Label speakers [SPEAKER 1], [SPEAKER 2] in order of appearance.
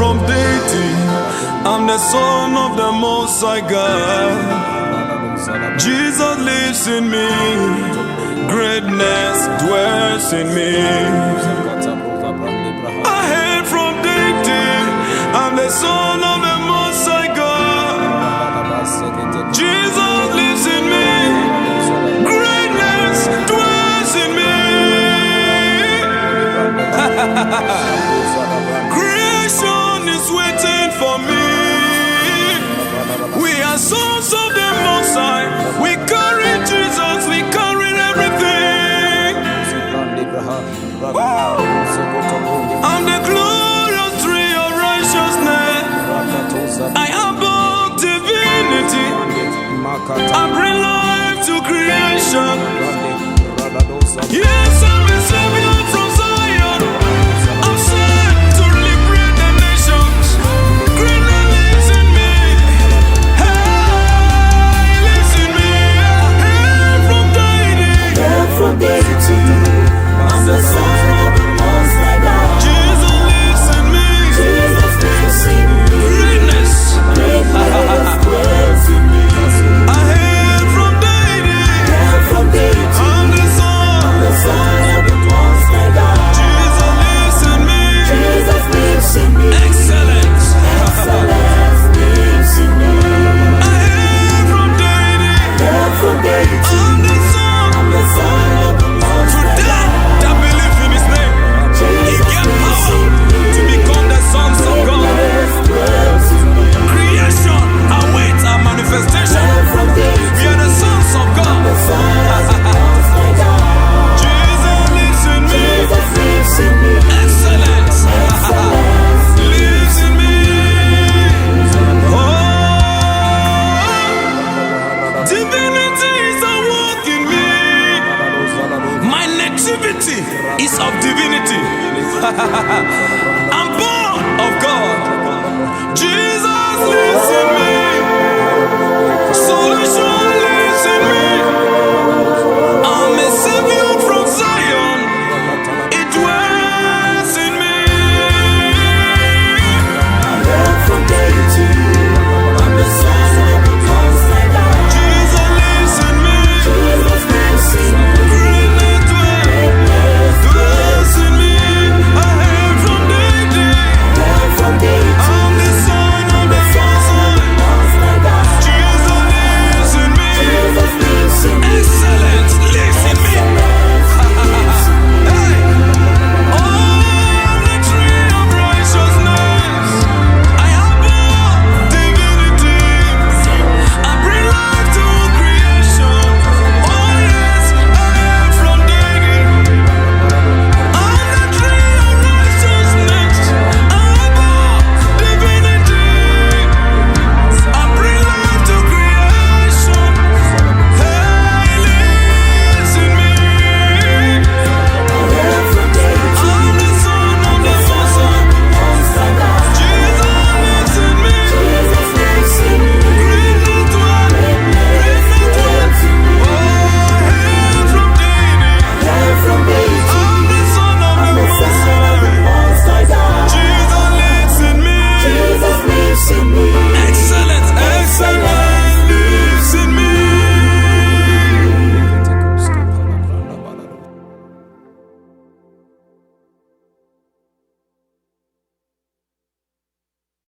[SPEAKER 1] from Deity. I'm the son of the Most High God. Jesus lives in me. Greatness dwells in me. I hail from Deity. I'm the son of the Most High God. Jesus lives in me. Greatness dwells in me. Creation is waiting for me. We are sons of the Most High. We carry Jesus. We carry everything. Woo! I'm the glorious tree of righteousness. I am born divinity. I bring life to creation. Yes, I'm a savior from Zion. I'm sent to liberate the nations. Greater lives in me. Hey, lives in me. Hey, from Deity.
[SPEAKER 2] From Deity, I'm the son of the Most High God.
[SPEAKER 1] Jesus lives in me.
[SPEAKER 2] Jesus lives in me.
[SPEAKER 1] Greatness.
[SPEAKER 2] Greatness dwells in me.
[SPEAKER 1] I hail from Deity.
[SPEAKER 2] From Deity,
[SPEAKER 1] I'm the son.
[SPEAKER 2] the son of the Most High God.
[SPEAKER 1] Jesus lives in me.
[SPEAKER 2] Jesus lives in me.
[SPEAKER 1] Excellence.
[SPEAKER 2] Excellence lives in me.
[SPEAKER 1] I hail from Deity.
[SPEAKER 2] From Deity,
[SPEAKER 1] I'm the son.
[SPEAKER 2] the son of the Most
[SPEAKER 1] To
[SPEAKER 2] High
[SPEAKER 1] them
[SPEAKER 2] God.
[SPEAKER 1] that believe in His name, He
[SPEAKER 2] Jesus
[SPEAKER 1] gave
[SPEAKER 2] lives
[SPEAKER 1] power
[SPEAKER 2] in me.
[SPEAKER 1] to become the sons of God.
[SPEAKER 2] Greatness dwells in me.
[SPEAKER 1] Creation awaits our manifestation.
[SPEAKER 2] From Deity,
[SPEAKER 1] We are the sons of
[SPEAKER 2] the
[SPEAKER 1] God.
[SPEAKER 2] son of the Most High God.
[SPEAKER 1] Jesus lives in me.
[SPEAKER 2] Jesus lives in me.
[SPEAKER 1] Excellence.
[SPEAKER 2] Excellence
[SPEAKER 1] Lives in me. Oh, divinity is at work in me. My nativity is of divinity. I'm born of God. Jesus